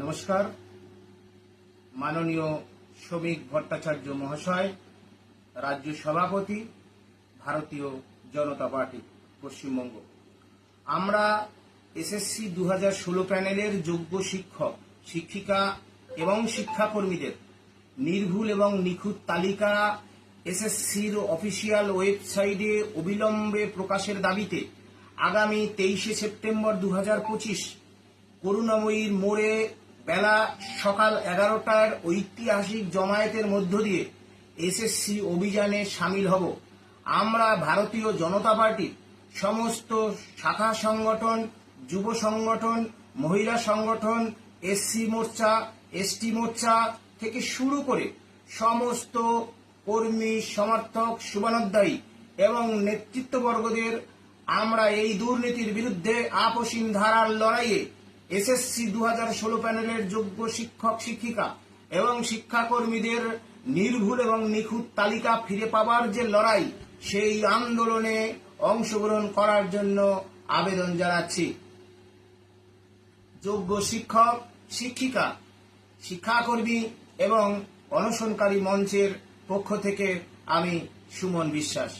নমস্কার। মাননীয় শ্রমিক ভট্টাচার্য মহাশয়, রাজ্য সভাপতি, ভারতীয় জনতা পার্টি পশ্চিমবঙ্গ। আমরা এসএসসি 2016 প্যানেলের যোগ্য শিক্ষক, শিক্ষিকা এবং শিক্ষাকর্মীদের নির্ভুল এবং নিখুঁত তালিকা এসএসসির অফিসিয়াল ওয়েবসাইটে অবিলম্বে প্রকাশের দাবিতে আগামী 23শে সেপ্টেম্বর 2025 করুণাময়ীর মোড়ে বেলা সকাল 11টার ঐতিহাসিক জমায়েতের মধ্য দিয়ে এসএসসি অভিযানে সামিল হব। আমরা ভারতীয় জনতা পার্টির সমস্ত শাখা সংগঠন, যুব সংগঠন, মহিলা সংগঠন, এসসি মোর্চা, এসটি মোর্চা থেকে শুরু করে সমস্ত কর্মী, সমর্থক, শুভানুধ্যায়ী এবং নেতৃত্ববর্গদের আমরা এই দুর্নীতির বিরুদ্ধে আপসীন ধারার লড়াইয়ে এসএসসি 2016 প্যানেলের যোগ্য শিক্ষক, শিক্ষিকা এবং শিক্ষাকর্মীদের নির্ভুল এবং নিখুঁত তালিকা ফিরে পাবার যে লড়াই, সেই আন্দোলনে অংশগ্রহণ করার জন্য আবেদন জানাচ্ছি। যোগ্য শিক্ষক, শিক্ষিকা, শিক্ষাকর্মী এবং অনশনকারী মঞ্চের পক্ষ থেকে আমি সুমন বিশ্বাস।